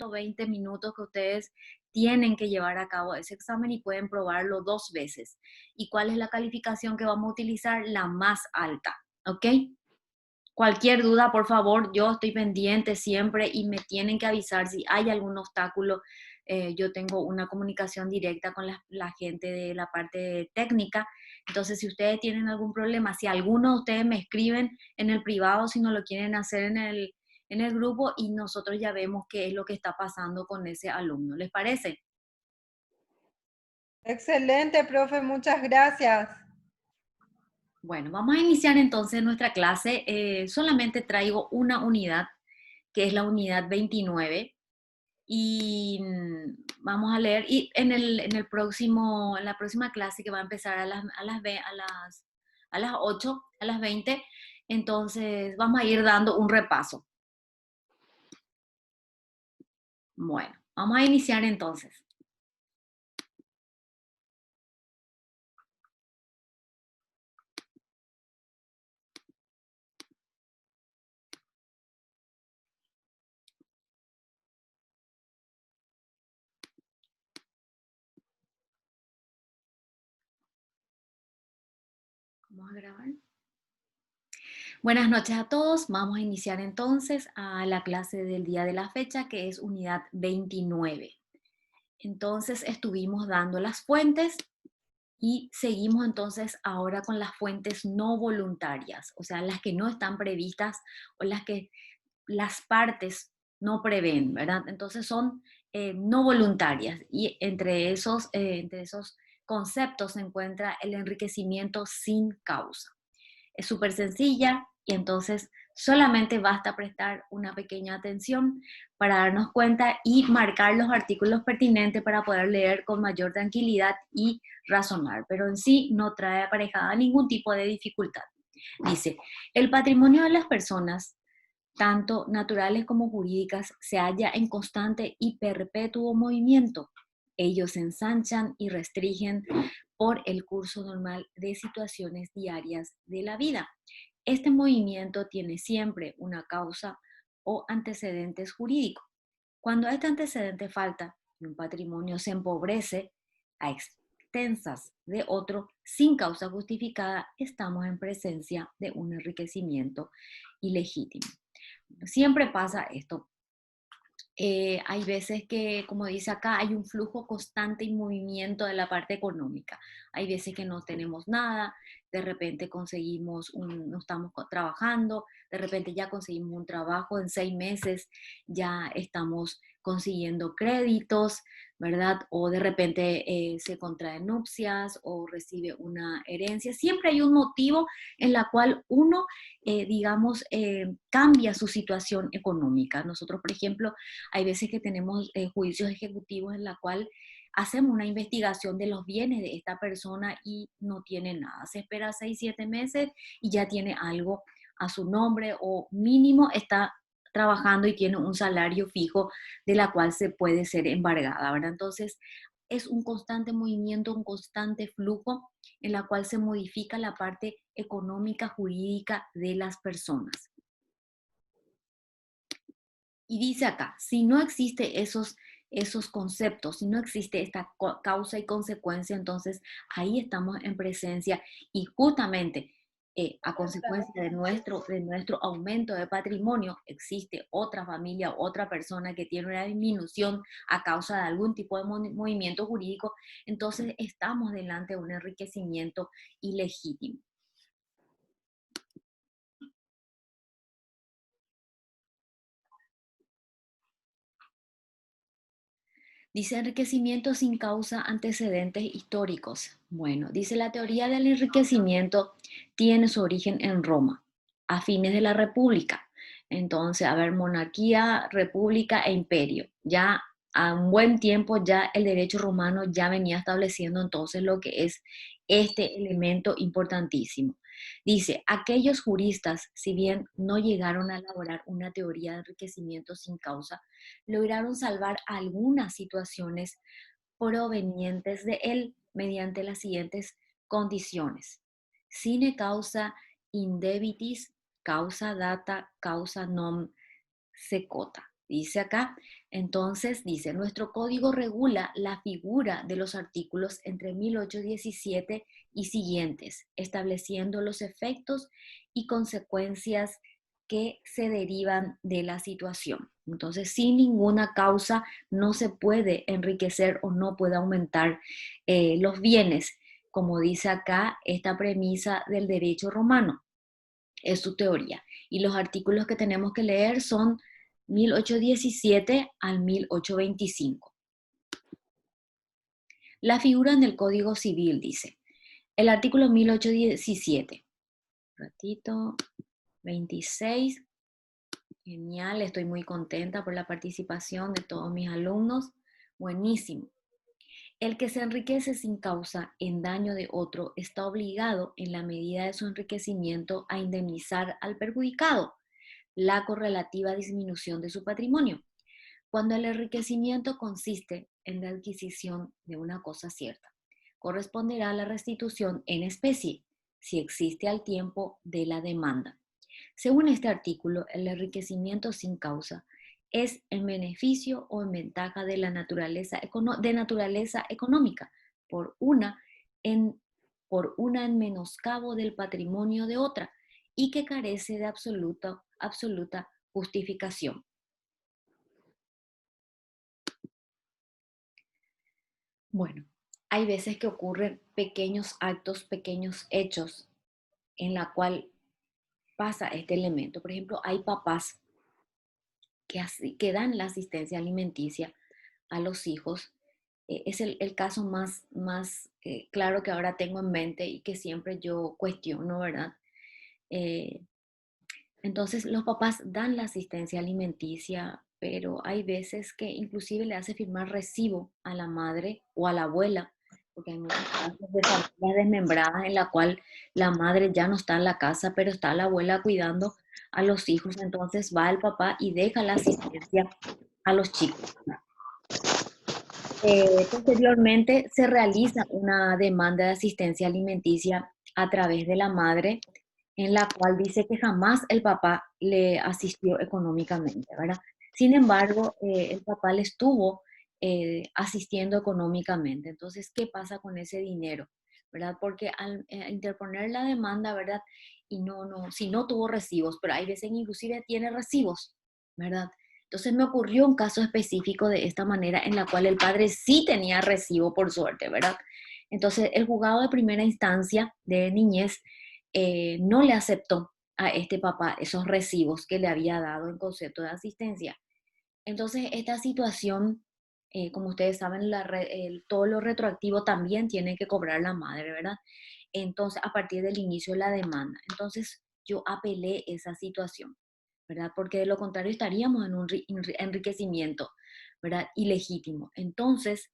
120 minutos que ustedes tienen que llevar a cabo ese examen y pueden probarlo 2 veces. ¿Y cuál es la calificación que vamos a utilizar? La más alta, ¿ok? Cualquier duda, por favor, yo estoy pendiente siempre y me tienen que avisar si hay algún obstáculo. Yo tengo una comunicación directa con la gente de la parte técnica. Entonces, si ustedes tienen algún problema, si alguno de ustedes me escriben en el privado, si no lo quieren hacer en el grupo y nosotros ya vemos qué es lo que está pasando con ese alumno. ¿Les parece? Excelente, profe, muchas gracias. Bueno, vamos a iniciar entonces nuestra clase. Solamente traigo una unidad, que es la unidad 29. Y vamos a leer, y en la próxima clase que va a empezar a las 8, a las 20, entonces vamos a ir dando un repaso. Bueno, vamos a iniciar entonces. Vamos a grabar. Buenas noches a todos. Vamos a iniciar entonces a la clase del día de la fecha, que es unidad 29. Entonces estuvimos dando las fuentes. Y seguimos entonces ahora con las fuentes no voluntarias, o sea, las que no están previstas o las que las partes no prevén, ¿verdad? Entonces son no voluntarias y entre esos conceptos se encuentra el enriquecimiento sin causa. Es súper sencilla y entonces solamente basta prestar una pequeña atención para darnos cuenta y marcar los artículos pertinentes para poder leer con mayor tranquilidad y razonar, pero en sí no trae aparejada ningún tipo de dificultad. Dice, el patrimonio de las personas, tanto naturales como jurídicas, se halla en constante y perpetuo movimiento. Ellos se ensanchan y restringen por el curso normal de situaciones diarias de la vida. Este movimiento tiene siempre una causa o antecedentes jurídicos. Cuando este antecedente falta y un patrimonio se empobrece a expensas de otro sin causa justificada, estamos en presencia de un enriquecimiento ilegítimo. Siempre pasa esto. Hay veces que, como dice acá, hay un flujo constante y movimiento de la parte económica. Hay veces que no tenemos nada, de repente no estamos trabajando, de repente ya conseguimos un trabajo, en 6 meses ya estamos consiguiendo créditos, ¿verdad? O de repente se contraen nupcias o recibe una herencia. Siempre hay un motivo en la cual uno, digamos, cambia su situación económica. Nosotros, por ejemplo, hay veces que tenemos juicios ejecutivos en la cual hacemos una investigación de los bienes de esta persona y no tiene nada. Se espera 6, 7 meses y ya tiene algo a su nombre o mínimo está trabajando y tiene un salario fijo de la cual se puede ser embargada, ¿verdad? Entonces, es un constante movimiento, un constante flujo en la cual se modifica la parte económica, jurídica de las personas. Y dice acá, si no existe esos conceptos, si no existe esta causa y consecuencia, entonces ahí estamos en presencia y justamente a consecuencia de nuestro aumento de patrimonio, existe otra familia, otra persona que tiene una disminución a causa de algún tipo de movimiento jurídico, entonces estamos delante de un enriquecimiento ilegítimo. Dice enriquecimiento sin causa, antecedentes históricos. Bueno, dice la teoría del enriquecimiento tiene su origen en Roma, a fines de la República. Entonces, a ver, monarquía, república e imperio. Ya a un buen tiempo ya el derecho romano ya venía estableciendo entonces lo que es este elemento importantísimo. Dice, aquellos juristas, si bien no llegaron a elaborar una teoría de enriquecimiento sin causa, lograron salvar algunas situaciones provenientes de él mediante las siguientes condiciones. Sine causa indebitis, causa data, causa non secota. Dice acá, Entonces dice, nuestro código regula la figura de los artículos entre 1817 y siguientes, estableciendo los efectos y consecuencias que se derivan de la situación. Entonces, sin ninguna causa no se puede enriquecer o no puede aumentar los bienes, como dice acá esta premisa del derecho romano. Es su teoría. Y los artículos que tenemos que leer son 1817 al 1825. La figura en el Código Civil dice, el artículo 1817, ratito, 26, genial, estoy muy contenta por la participación de todos mis alumnos, buenísimo. El que se enriquece sin causa en daño de otro está obligado, en la medida de su enriquecimiento, a indemnizar al perjudicado la correlativa disminución de su patrimonio, cuando el enriquecimiento consiste en la adquisición de una cosa cierta. Corresponderá a la restitución en especie, si existe al tiempo de la demanda. Según este artículo, el enriquecimiento sin causa es en beneficio o en ventaja de la naturaleza económica, por una en menoscabo del patrimonio de otra, y que carece de absoluta justificación. Bueno, hay veces que ocurren pequeños actos, pequeños hechos en la cual pasa este elemento. Por ejemplo, hay papás que dan la asistencia alimenticia a los hijos. Es el caso más claro que ahora tengo en mente y que siempre yo cuestiono, ¿verdad? Eh, entonces, los papás dan la asistencia alimenticia, pero hay veces que inclusive le hace firmar recibo a la madre o a la abuela, porque hay muchos casos de familias desmembradas en la cual la madre ya no está en la casa, pero está la abuela cuidando a los hijos. Entonces va el papá y deja la asistencia a los chicos. Posteriormente se realiza una demanda de asistencia alimenticia a través de la madre, en la cual dice que jamás el papá le asistió económicamente, ¿verdad? Sin embargo, el papá le estuvo asistiendo económicamente. Entonces, ¿qué pasa con ese dinero? ¿Verdad? Porque al interponer la demanda, ¿verdad? Y si no tuvo recibos, pero hay veces inclusive tiene recibos, ¿verdad? Entonces me ocurrió un caso específico de esta manera en la cual el padre sí tenía recibo por suerte, ¿verdad? Entonces el juzgado de primera instancia de niñez no le aceptó a este papá esos recibos que le había dado en concepto de asistencia. Entonces esta situación, como ustedes saben, todo lo retroactivo también tiene que cobrar la madre, ¿verdad? Entonces a partir del inicio de la demanda. Entonces yo apelé esa situación, ¿verdad? Porque de lo contrario estaríamos en un enriquecimiento, ¿verdad? Ilegítimo. Entonces,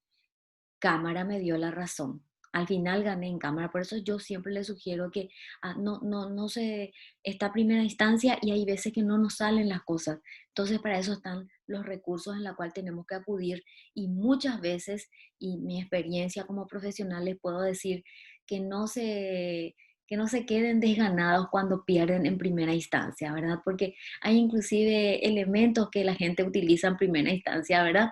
Cámara me dio la razón. Al final gané en Cámara, por eso yo siempre les sugiero que no se está a primera instancia y hay veces que no nos salen las cosas. Entonces, para eso están los recursos en los cuales tenemos que acudir y muchas veces, y mi experiencia como profesional les puedo decir que no se queden desganados cuando pierden en primera instancia, ¿verdad? Porque hay inclusive elementos que la gente utiliza en primera instancia, ¿verdad?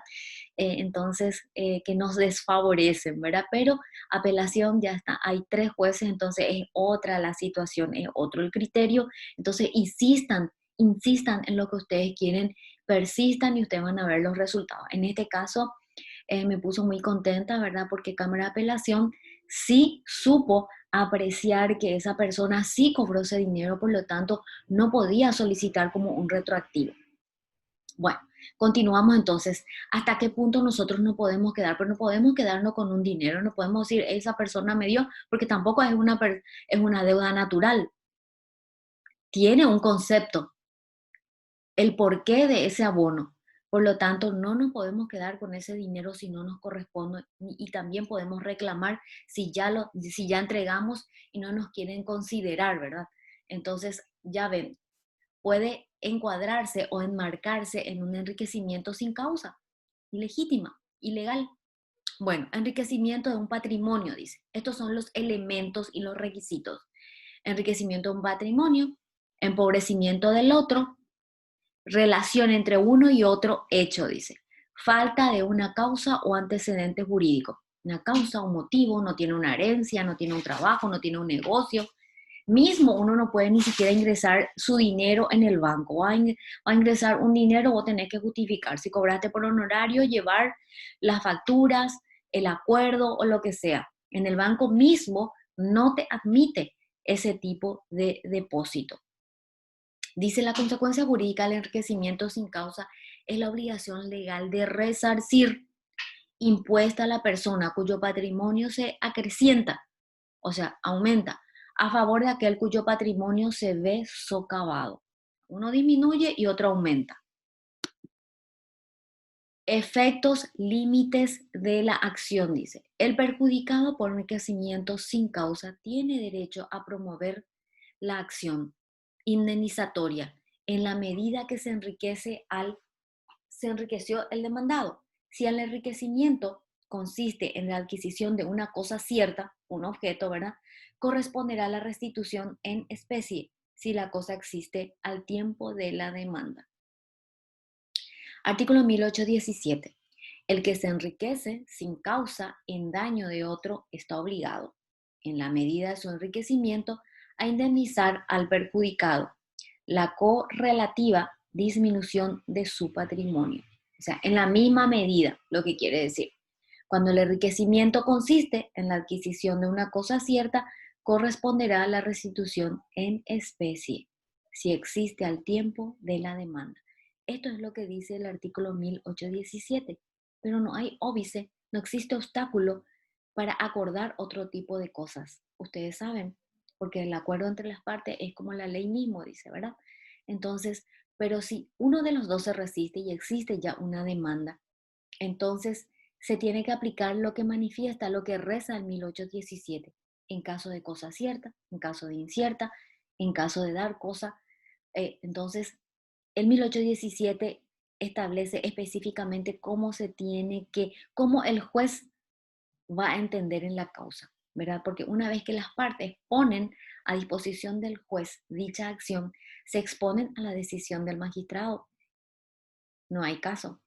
Que nos desfavorecen, ¿verdad? Pero apelación ya está, hay 3 jueces, entonces es otra la situación, es otro el criterio, entonces insistan en lo que ustedes quieren, persistan y ustedes van a ver los resultados. En este caso, me puso muy contenta, ¿verdad? Porque Cámara de Apelación sí supo apreciar que esa persona sí cobró ese dinero, por lo tanto, no podía solicitar como un retroactivo. Bueno, continuamos entonces. ¿Hasta qué punto nosotros no podemos quedar? Pero no podemos quedarnos con un dinero, no podemos decir, esa persona me dio, porque tampoco es una deuda natural. Tiene un concepto, el porqué de ese abono. Por lo tanto, no nos podemos quedar con ese dinero si no nos corresponde y también podemos reclamar si ya entregamos y no nos quieren considerar, ¿verdad? Entonces, ya ven, puede encuadrarse o enmarcarse en un enriquecimiento sin causa, ilegítima, ilegal. Bueno, enriquecimiento de un patrimonio, dice. Estos son los elementos y los requisitos. Enriquecimiento de un patrimonio, empobrecimiento del otro, relación entre uno y otro hecho, dice. falta de una causa o antecedente jurídico. Una causa, un motivo, no tiene una herencia, no tiene un trabajo, no tiene un negocio. Mismo uno no puede ni siquiera ingresar su dinero en el banco. Va a ingresar un dinero, vos tenés que justificar. Si cobraste por honorario, llevar las facturas, el acuerdo o lo que sea. En el banco mismo no te admite ese tipo de depósito. Dice la consecuencia jurídica del enriquecimiento sin causa es la obligación legal de resarcir impuesta a la persona cuyo patrimonio se acrecienta, o sea, aumenta, a favor de aquel cuyo patrimonio se ve socavado. Uno disminuye y otro aumenta. Efectos límites de la acción, dice. El perjudicado por enriquecimiento sin causa tiene derecho a promover la acción indemnizatoria en la medida que se enriqueció el demandado. Si el enriquecimiento consiste en la adquisición de una cosa cierta, un objeto, ¿verdad? Corresponderá a la restitución en especie si la cosa existe al tiempo de la demanda. Artículo 1817. El que se enriquece sin causa en daño de otro está obligado, en la medida de su enriquecimiento, a indemnizar al perjudicado la correlativa disminución de su patrimonio. O sea, en la misma medida, lo que quiere decir. Cuando el enriquecimiento consiste en la adquisición de una cosa cierta, corresponderá a la restitución en especie, si existe al tiempo de la demanda. Esto es lo que dice el artículo 1817, pero no hay óbice, no existe obstáculo para acordar otro tipo de cosas. Ustedes saben, porque el acuerdo entre las partes es como la ley mismo, dice, ¿verdad? Entonces, pero si uno de los dos se resiste y existe ya una demanda, entonces se tiene que aplicar lo que manifiesta, lo que reza el 1817, en caso de cosa cierta, en caso de incierta, en caso de dar cosa. Entonces, el 1817 establece específicamente cómo el juez va a entender en la causa, ¿verdad? Porque una vez que las partes ponen a disposición del juez dicha acción, se exponen a la decisión del magistrado. No hay caso.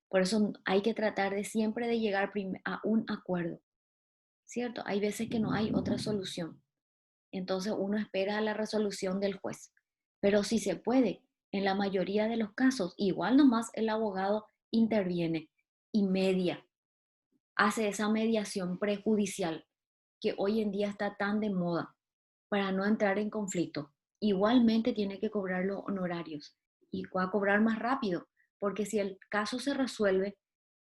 Por eso hay que tratar de siempre de llegar a un acuerdo, ¿cierto? Hay veces que no hay otra solución. Entonces uno espera la resolución del juez. Pero si se puede, en la mayoría de los casos, igual nomás el abogado interviene y media, hace esa mediación prejudicial que hoy en día está tan de moda para no entrar en conflicto. Igualmente tiene que cobrar los honorarios y va a cobrar más rápido, porque si el caso se resuelve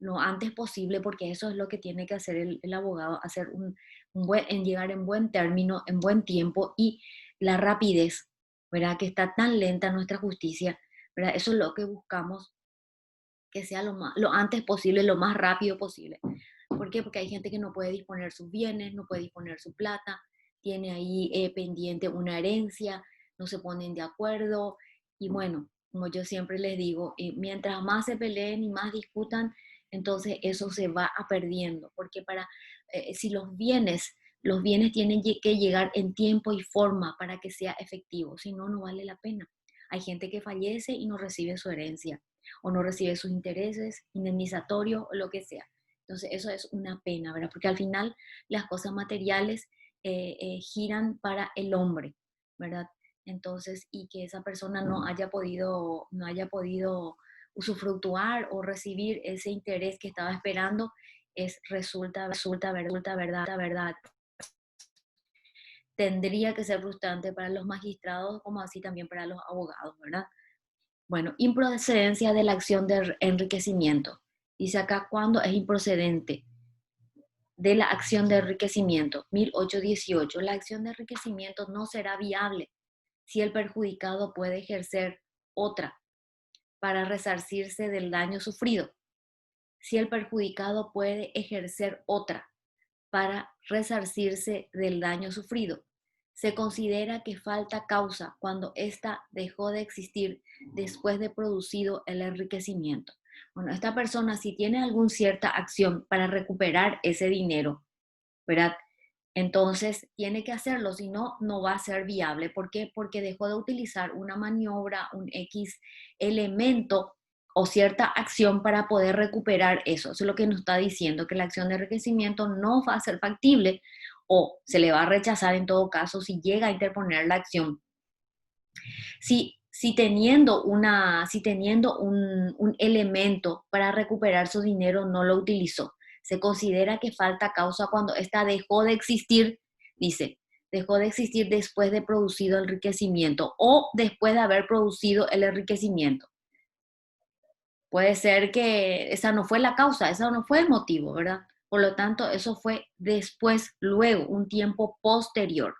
lo antes posible, porque eso es lo que tiene que hacer el abogado, hacer en llegar en buen término, en buen tiempo, y la rapidez, ¿verdad? Que está tan lenta nuestra justicia, ¿verdad? Eso es lo que buscamos, que sea lo antes posible, lo más rápido posible. ¿Por qué? Porque hay gente que no puede disponer sus bienes, no puede disponer su plata, tiene ahí pendiente una herencia, no se ponen de acuerdo, y bueno, como yo siempre les digo, mientras más se peleen y más discutan, entonces eso se va a perdiendo, porque si los bienes tienen que llegar en tiempo y forma para que sea efectivo, si no, no vale la pena. Hay gente que fallece y no recibe su herencia, o no recibe sus intereses, indemnizatorios o lo que sea. Entonces eso es una pena, ¿verdad? Porque al final las cosas materiales giran para el hombre, ¿verdad? Entonces, y que esa persona no haya podido usufructuar o recibir ese interés que estaba esperando, resulta verdad. Tendría que ser frustrante para los magistrados como así también para los abogados, ¿verdad? Bueno, improcedencia de la acción de enriquecimiento. Dice acá cuándo es improcedente de la acción de enriquecimiento. 1818. La acción de enriquecimiento no será viable si el perjudicado puede ejercer otra para resarcirse del daño sufrido. Si el perjudicado puede ejercer otra para resarcirse del daño sufrido. Se considera que falta causa cuando ésta dejó de existir después de producido el enriquecimiento. Bueno, esta persona si tiene alguna cierta acción para recuperar ese dinero, ¿verdad? Entonces tiene que hacerlo, si no, no va a ser viable. ¿Por qué? Porque dejó de utilizar una maniobra, un X elemento o cierta acción para poder recuperar eso. Eso es lo que nos está diciendo, que la acción de enriquecimiento no va a ser factible o se le va a rechazar en todo caso si llega a interponer la acción. Si teniendo un elemento para recuperar su dinero no lo utilizó, se considera que falta causa cuando ésta dejó de existir, dice, dejó de existir después de producido el enriquecimiento o después de haber producido el enriquecimiento. Puede ser que esa no fue la causa, esa no fue el motivo, ¿verdad? Por lo tanto, eso fue después, luego, un tiempo posterior.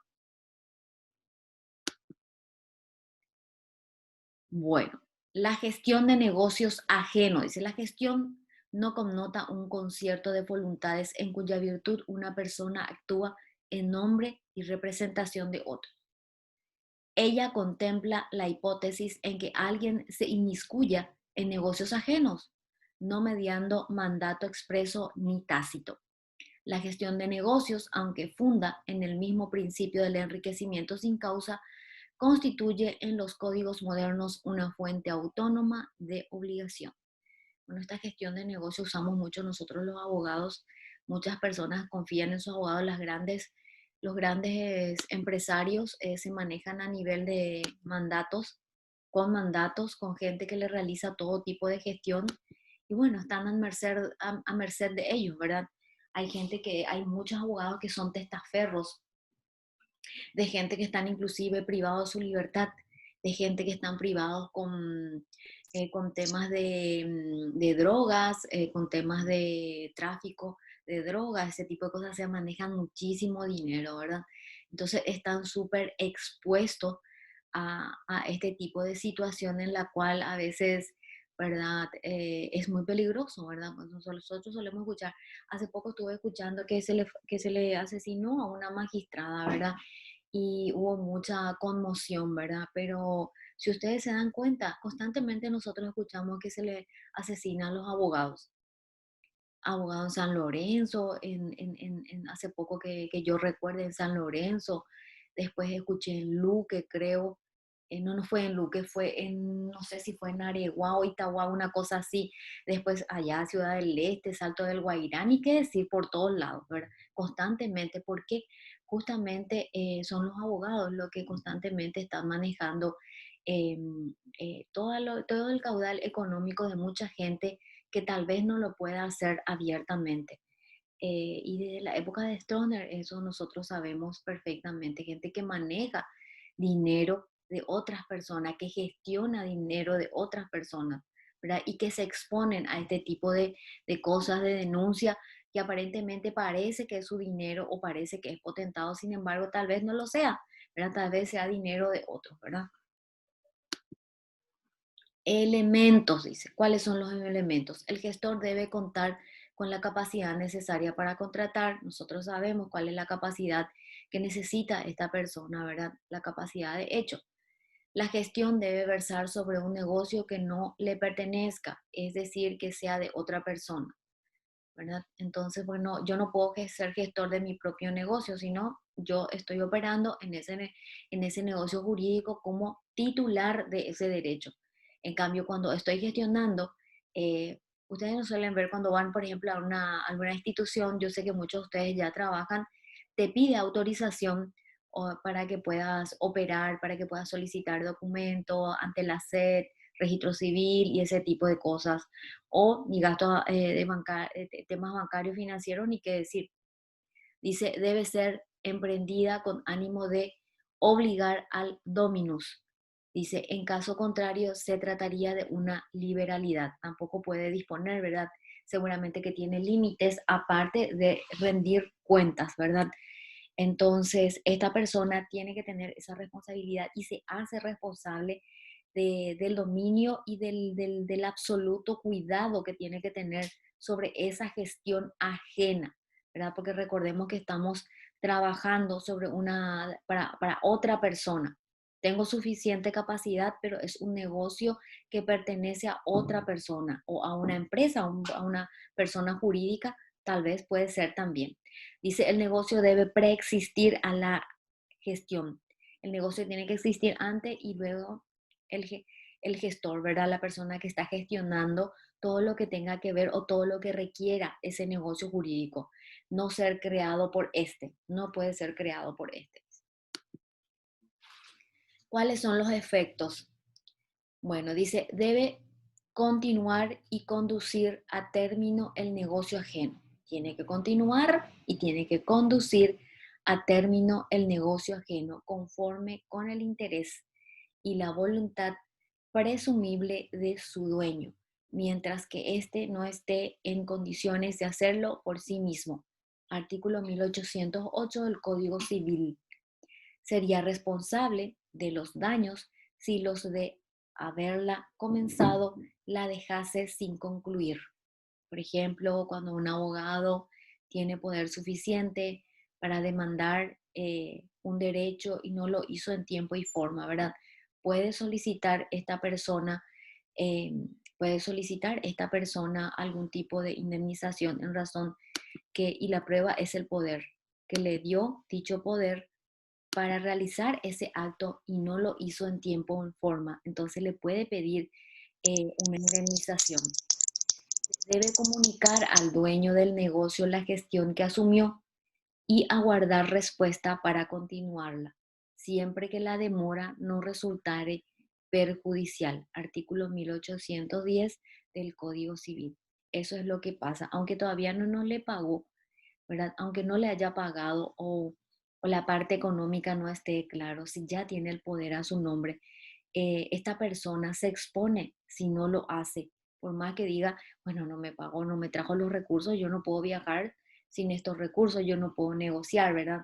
Bueno, la gestión de negocios ajenos. Dice, la gestión no connota un concierto de voluntades en cuya virtud una persona actúa en nombre y representación de otro. Ella contempla la hipótesis en que alguien se inmiscuya en negocios ajenos, no mediando mandato expreso ni tácito. La gestión de negocios, aunque funda en el mismo principio del enriquecimiento sin causa, constituye en los códigos modernos una fuente autónoma de obligación. Bueno, esta gestión de negocio usamos mucho nosotros los abogados. Muchas personas confían en sus abogados. Los grandes empresarios se manejan a nivel de mandatos, con gente que le realiza todo tipo de gestión. Y bueno, están a merced de ellos, ¿verdad? Hay muchos abogados que son testaferros de gente que están inclusive privados de su libertad, de gente que están privados con temas de drogas, con temas de tráfico de drogas, ese tipo de cosas, se manejan muchísimo dinero, ¿verdad? Entonces están súper expuestos a este tipo de situación en la cual a veces, ¿verdad? Es muy peligroso, ¿verdad? Pues nosotros solemos escuchar, hace poco estuve escuchando que se le asesinó a una magistrada, ¿verdad? Y hubo mucha conmoción, ¿verdad? Pero si ustedes se dan cuenta, constantemente nosotros escuchamos que se le asesinan a los abogados. Abogado en San Lorenzo, hace poco que yo recuerde en San Lorenzo, después escuché en Luque, creo, no fue en Luque, no sé si fue en Areguá o Itagua, una cosa así, después allá Ciudad del Este, Salto del Guairán, y qué decir por todos lados, ¿verdad? Constantemente, porque justamente son los abogados los que constantemente están manejando eh, todo el caudal económico de mucha gente que tal vez no lo pueda hacer abiertamente. Y desde la época de Stoner, eso nosotros sabemos perfectamente, gente que maneja dinero de otras personas, que gestiona dinero de otras personas, ¿verdad? Y que se exponen a este tipo de cosas, de denuncia, que aparentemente parece que es su dinero o parece que es potentado, sin embargo, tal vez no lo sea, ¿verdad? Tal vez sea dinero de otros, ¿verdad? Elementos, dice. ¿Cuáles son los elementos? El gestor debe contar con la capacidad necesaria para contratar. Nosotros sabemos cuál es la capacidad que necesita esta persona, ¿verdad? La capacidad de hecho. La gestión debe versar sobre un negocio que no le pertenezca, es decir, que sea de otra persona, ¿verdad? Entonces, bueno, yo no puedo ser gestor de mi propio negocio, sino yo estoy operando en ese negocio jurídico como titular de ese derecho. En cambio, cuando estoy gestionando, eh, ustedes no suelen ver cuando van, por ejemplo, alguna institución, yo sé que muchos de ustedes ya trabajan, te pide autorización para que puedas operar, para que puedas solicitar documentos ante la SED, registro civil y ese tipo de cosas, o ni gastos de temas bancarios financieros, ni qué decir. Dice, debe ser emprendida con ánimo de obligar al dominus. Dice, en caso contrario, se trataría de una liberalidad. Tampoco puede disponer, ¿verdad? Seguramente que tiene límites aparte de rendir cuentas, ¿verdad? Entonces, esta persona tiene que tener esa responsabilidad y se hace responsable del dominio y del absoluto cuidado que tiene que tener sobre esa gestión ajena, ¿verdad? Porque recordemos que estamos trabajando para otra persona. Tengo suficiente capacidad, pero es un negocio que pertenece a otra persona o a una empresa, a una persona jurídica, tal vez puede ser también. Dice, el negocio debe preexistir a la gestión. El negocio tiene que existir antes y luego el, el gestor, ¿verdad? La persona que está gestionando todo lo que tenga que ver o todo lo que requiera ese negocio jurídico. No ser creado por este, no puede ser creado por este. ¿Cuáles son los efectos? Bueno, dice, debe continuar y conducir a término el negocio ajeno. Tiene que continuar y tiene que conducir a término el negocio ajeno conforme con el interés y la voluntad presumible de su dueño, mientras que éste no esté en condiciones de hacerlo por sí mismo. Artículo 1808 del Código Civil. Sería responsable de los daños si los de haberla comenzado la dejase sin concluir. Por ejemplo, cuando un abogado tiene poder suficiente para demandar un derecho y no lo hizo en tiempo y forma, ¿verdad? Puede solicitar esta persona, eh, puede solicitar esta persona algún tipo de indemnización en razón que, y la prueba es el poder que le dio dicho poder para realizar ese acto y no lo hizo en tiempo o en forma, entonces le puede pedir una indemnización. Debe comunicar al dueño del negocio la gestión que asumió y aguardar respuesta para continuarla, siempre que la demora no resultare perjudicial. Artículo 1810 del Código Civil. Eso es lo que pasa, aunque todavía no le pagó, ¿verdad? Aunque no le haya pagado o la parte económica no esté claro, si ya tiene el poder a su nombre, esta persona se expone si no lo hace. Por más que diga, bueno, no me pagó, no me trajo los recursos, yo no puedo viajar sin estos recursos, yo no puedo negociar, ¿verdad?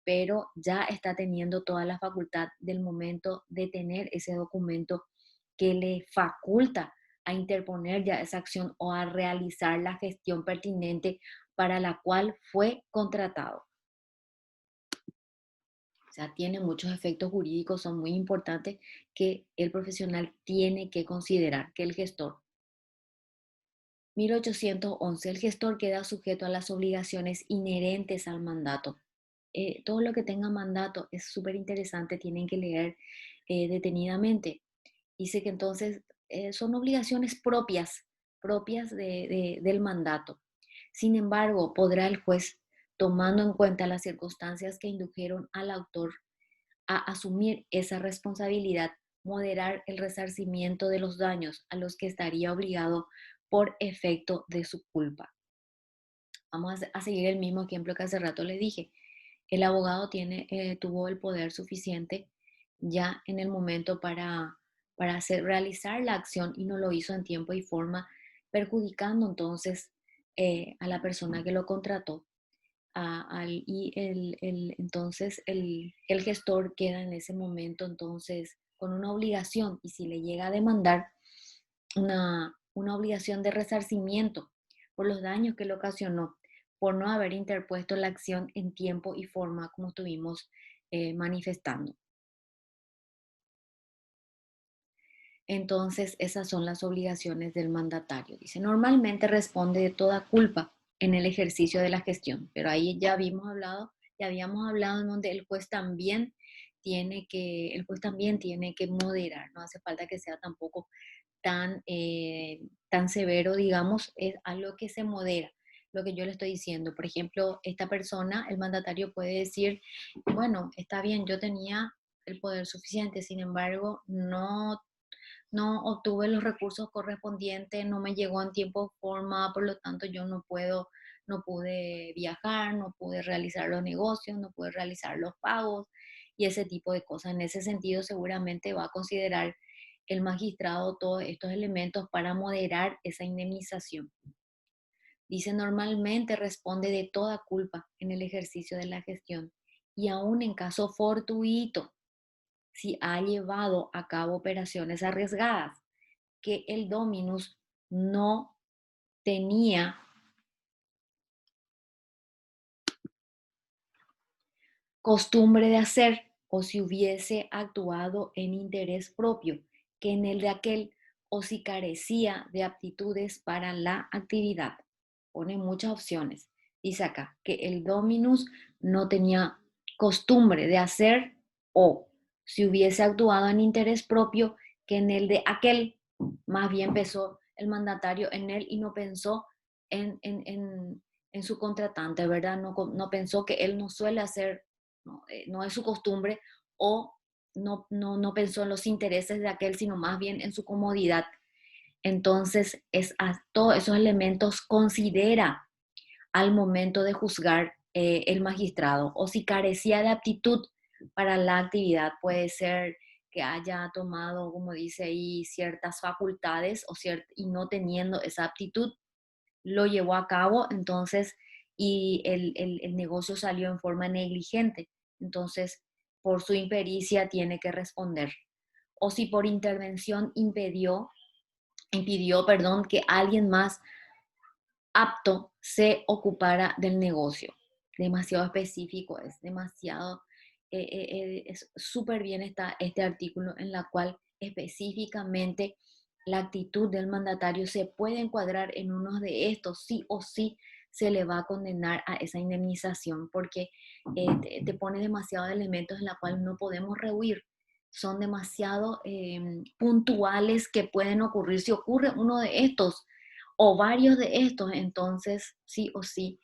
Pero ya está teniendo toda la facultad del momento de tener ese documento que le faculta a interponer ya esa acción o a realizar la gestión pertinente para la cual fue contratado. O sea, tiene muchos efectos jurídicos, son muy importantes que el profesional tiene que considerar, que el gestor. 1811, el gestor queda sujeto a las obligaciones inherentes al mandato. Todo lo que tenga mandato es súper interesante, tienen que leer detenidamente. Dice que entonces son obligaciones propias del mandato. Sin embargo, podrá el juez, tomando en cuenta las circunstancias que indujeron al autor a asumir esa responsabilidad, moderar el resarcimiento de los daños a los que estaría obligado por efecto de su culpa. Vamos a seguir el mismo ejemplo que hace rato les dije. El abogado tuvo el poder suficiente ya en el momento para realizar la acción y no lo hizo en tiempo y forma, perjudicando entonces a la persona que lo contrató. Entonces el gestor queda en ese momento entonces con una obligación y si le llega a demandar una obligación de resarcimiento por los daños que le ocasionó por no haber interpuesto la acción en tiempo y forma como estuvimos manifestando. Entonces, esas son las obligaciones del mandatario. Dice, normalmente responde de toda culpa en el ejercicio de la gestión, pero ahí ya habíamos hablado en donde el juez también tiene que moderar, no hace falta que sea tampoco tan severo, digamos, es algo que se modera. Lo que yo le estoy diciendo, por ejemplo, esta persona, el mandatario puede decir, bueno, está bien, yo tenía el poder suficiente, sin embargo, no obtuve los recursos correspondientes, no me llegó en tiempo o forma, por lo tanto yo no pude viajar, no pude realizar los negocios, no pude realizar los pagos y ese tipo de cosas. En ese sentido, seguramente va a considerar el magistrado todos estos elementos para moderar esa indemnización. Dice, normalmente responde de toda culpa en el ejercicio de la gestión y aún en caso fortuito, si ha llevado a cabo operaciones arriesgadas que el dominus no tenía costumbre de hacer o si hubiese actuado en interés propio que en el de aquel o si carecía de aptitudes para la actividad. Pone muchas opciones. Dice acá que el dominus no tenía costumbre de hacer o si hubiese actuado en interés propio que en el de aquel. Más bien pensó el mandatario en él y no pensó en su contratante, ¿verdad? No pensó que él no suele hacer, no es su costumbre, o no pensó en los intereses de aquel, sino más bien en su comodidad. Entonces, todos esos elementos considera al momento de juzgar el magistrado, o si carecía de aptitud para la actividad, puede ser que haya tomado, como dice ahí, ciertas facultades y no teniendo esa aptitud, lo llevó a cabo, entonces, y el negocio salió en forma negligente. Entonces, por su impericia tiene que responder. O si por intervención impidió, perdón, que alguien más apto se ocupara del negocio. Demasiado específico, es demasiado, es súper bien está este artículo en la cual específicamente la actitud del mandatario se puede encuadrar en uno de estos, sí o sí se le va a condenar a esa indemnización, porque te pone demasiados elementos en la cual no podemos rehuir. Son demasiado puntuales que pueden ocurrir. Si ocurre uno de estos, o varios de estos, entonces sí o sí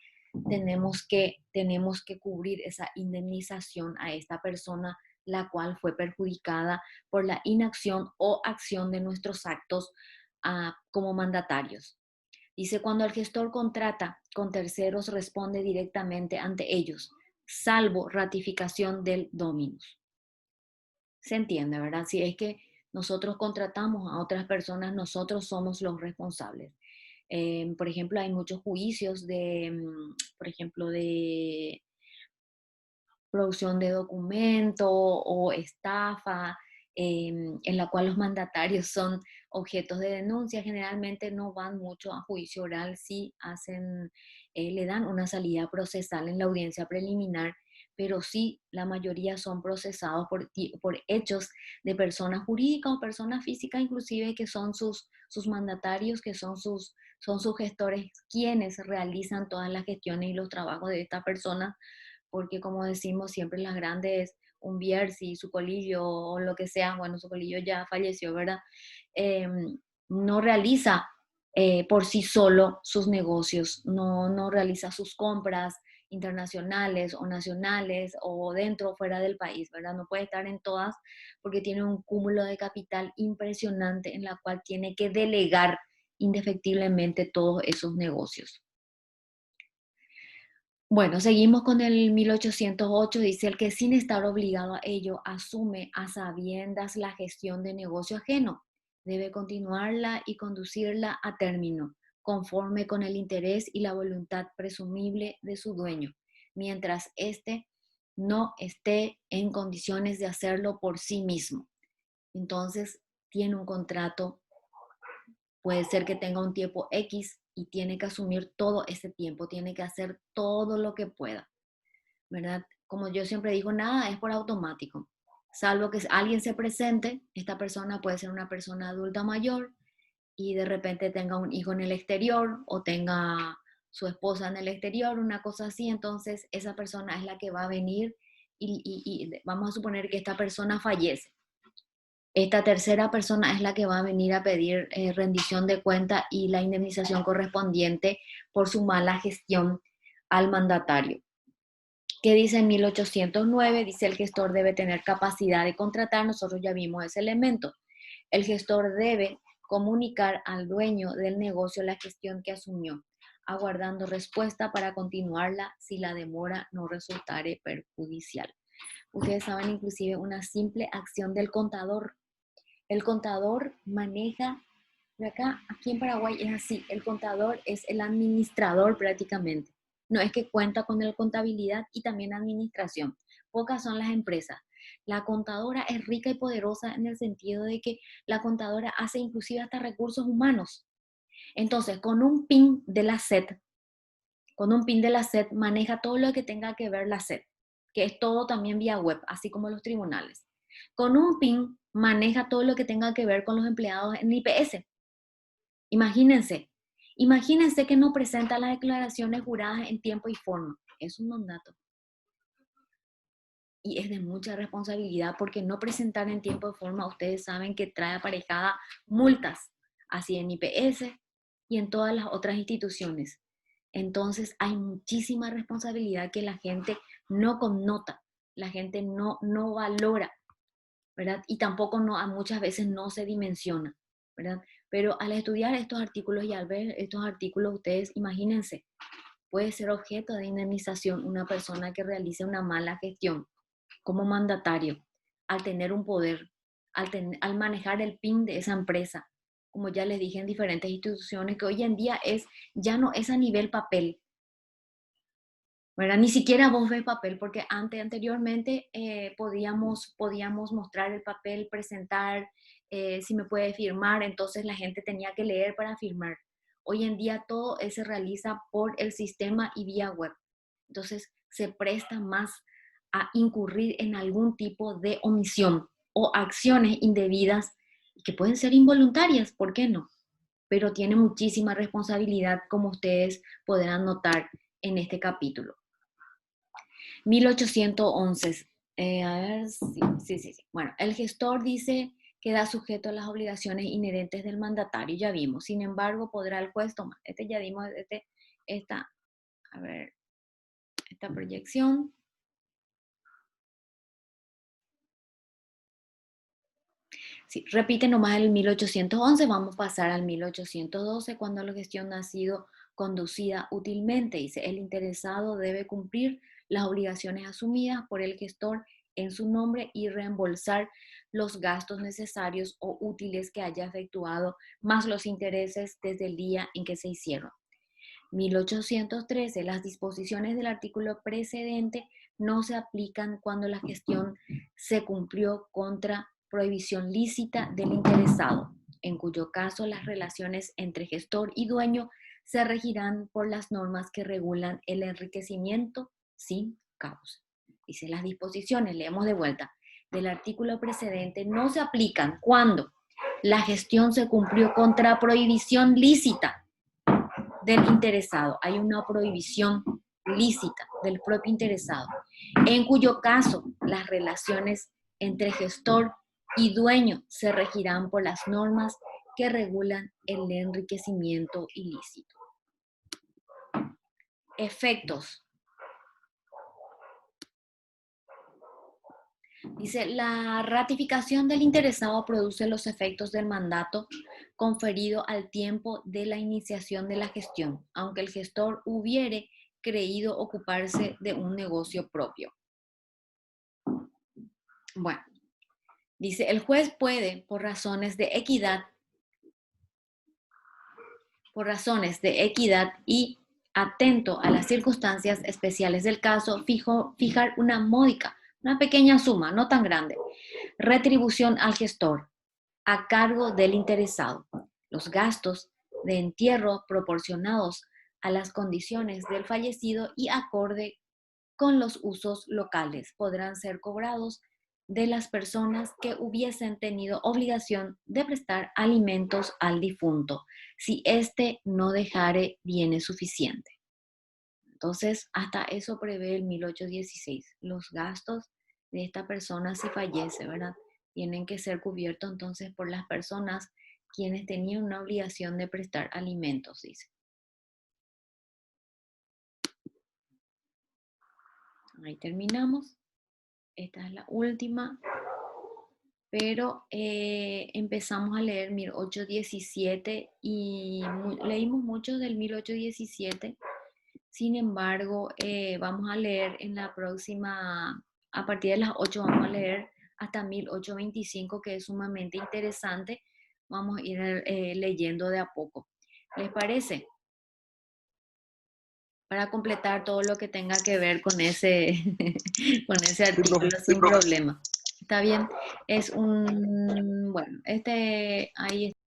tenemos que cubrir esa indemnización a esta persona la cual fue perjudicada por la inacción o acción de nuestros actos como mandatarios. Dice, cuando el gestor contrata con terceros, responde directamente ante ellos, salvo ratificación del dominus. Se entiende, ¿verdad? Si es que nosotros contratamos a otras personas, nosotros somos los responsables. Por ejemplo, hay muchos juicios por ejemplo, de producción de documento o estafa, en la cual los mandatarios son objetos de denuncia. Generalmente no van mucho a juicio oral, sí le dan una salida procesal en la audiencia preliminar, pero sí la mayoría son procesados por hechos de personas jurídicas o personas físicas, inclusive que son sus mandatarios, que son sus gestores, quienes realizan todas las gestiones y los trabajos de esta persona, porque como decimos siempre las grandes, un Bierzi, su colillo o lo que sea, bueno, su colillo ya falleció, ¿verdad? Eh, no realiza por sí solo sus negocios, no realiza sus compras internacionales o nacionales o dentro o fuera del país, ¿verdad? No puede estar en todas porque tiene un cúmulo de capital impresionante en la cual tiene que delegar indefectiblemente todos esos negocios. Bueno, seguimos con el 1808, dice el que sin estar obligado a ello asume a sabiendas la gestión de negocio ajeno, debe continuarla y conducirla a término, conforme con el interés y la voluntad presumible de su dueño, mientras éste no esté en condiciones de hacerlo por sí mismo. Entonces, tiene un contrato, puede ser que tenga un tiempo X y tiene que asumir todo ese tiempo, tiene que hacer todo lo que pueda, ¿verdad? Como yo siempre digo, nada es por automático. Salvo que alguien se presente, esta persona puede ser una persona adulta mayor y de repente tenga un hijo en el exterior o tenga su esposa en el exterior, una cosa así, entonces esa persona es la que va a venir y vamos a suponer que esta persona fallece. Esta tercera persona es la que va a venir a pedir rendición de cuenta y la indemnización correspondiente por su mala gestión al mandatario. ¿Qué dice en 1809? Dice el gestor debe tener capacidad de contratar. Nosotros ya vimos ese elemento. El gestor debe comunicar al dueño del negocio la gestión que asumió, aguardando respuesta para continuarla si la demora no resultare perjudicial. Ustedes saben inclusive una simple acción del contador. El contador maneja, acá, aquí en Paraguay es así, el contador es el administrador prácticamente. No es que cuenta con la contabilidad y también administración. Pocas son las empresas. La contadora es rica y poderosa en el sentido de que la contadora hace inclusive hasta recursos humanos. Entonces, con un PIN de la SED maneja todo lo que tenga que ver la SED, que es todo también vía web, así como los tribunales. Con un PIN maneja todo lo que tenga que ver con los empleados en IPS. Imagínense, imagínense que no presenta las declaraciones juradas en tiempo y forma. Es un mandato. y es de mucha responsabilidad porque no presentar en tiempo y forma, ustedes saben que trae aparejada multas, así en IPS y en todas las otras instituciones. Entonces hay muchísima responsabilidad que la gente no connota, la gente no valora, ¿verdad? Y tampoco no, muchas veces no se dimensiona, ¿verdad? Pero al estudiar estos artículos y al ver estos artículos, ustedes imagínense, puede ser objeto de indemnización una persona que realice una mala gestión como mandatario, al tener un poder, al manejar el PIN de esa empresa, como ya les dije en diferentes instituciones, que hoy en día ya no es a nivel papel, ¿verdad? Ni siquiera vos ves papel, porque anteriormente podíamos mostrar el papel, presentar, si me puede firmar, entonces la gente tenía que leer para firmar. Hoy en día todo se realiza por el sistema y vía web. Entonces se presta más a incurrir en algún tipo de omisión o acciones indebidas que pueden ser involuntarias, ¿por qué no? Pero tiene muchísima responsabilidad, como ustedes podrán notar en este capítulo. 1811. A ver, sí. Bueno, el gestor dice queda sujeto a las obligaciones inherentes del mandatario, ya vimos. Sin embargo, podrá el juez tomar. Ya vimos, a ver, esta proyección. Sí, repite nomás el 1811, vamos a pasar al 1812, cuando la gestión ha sido conducida útilmente. Dice, el interesado debe cumplir las obligaciones asumidas por el gestor en su nombre y reembolsar los gastos necesarios o útiles que haya efectuado, más los intereses desde el día en que se hicieron. 1813. Las disposiciones del artículo precedente no se aplican cuando la gestión se cumplió contra prohibición lícita del interesado, en cuyo caso las relaciones entre gestor y dueño se regirán por las normas que regulan el enriquecimiento sin causa. Dice, las disposiciones, leemos de vuelta, del artículo precedente no se aplican cuando la gestión se cumplió contra prohibición lícita del interesado. Hay una prohibición lícita del propio interesado, en cuyo caso las relaciones entre gestor y dueño se regirán por las normas que regulan el enriquecimiento ilícito. Efectos. Dice, la ratificación del interesado produce los efectos del mandato conferido al tiempo de la iniciación de la gestión, aunque el gestor hubiere creído ocuparse de un negocio propio. Bueno, dice, el juez puede, por razones de equidad y atento a las circunstancias especiales del caso, fijar una pequeña suma, no tan grande, retribución al gestor, a cargo del interesado. Los gastos de entierro proporcionados a las condiciones del fallecido y acorde con los usos locales podrán ser cobrados de las personas que hubiesen tenido obligación de prestar alimentos al difunto, si éste no dejare bienes suficientes. Entonces, hasta eso prevé el 1816. Los gastos de esta persona si fallece, ¿verdad? Tienen que ser cubiertos entonces por las personas quienes tenían una obligación de prestar alimentos, dice. Ahí terminamos. Esta es la última. Pero empezamos a leer 1817 y leímos mucho del 1817. Sin embargo, vamos a leer en la próxima, a partir de las 8 vamos a leer hasta 1825, que es sumamente interesante. Vamos a ir leyendo de a poco. ¿Les parece? Para completar todo lo que tenga que ver con ese, con ese artículo sin problema. ¿Está bien? Es un, bueno, ahí está.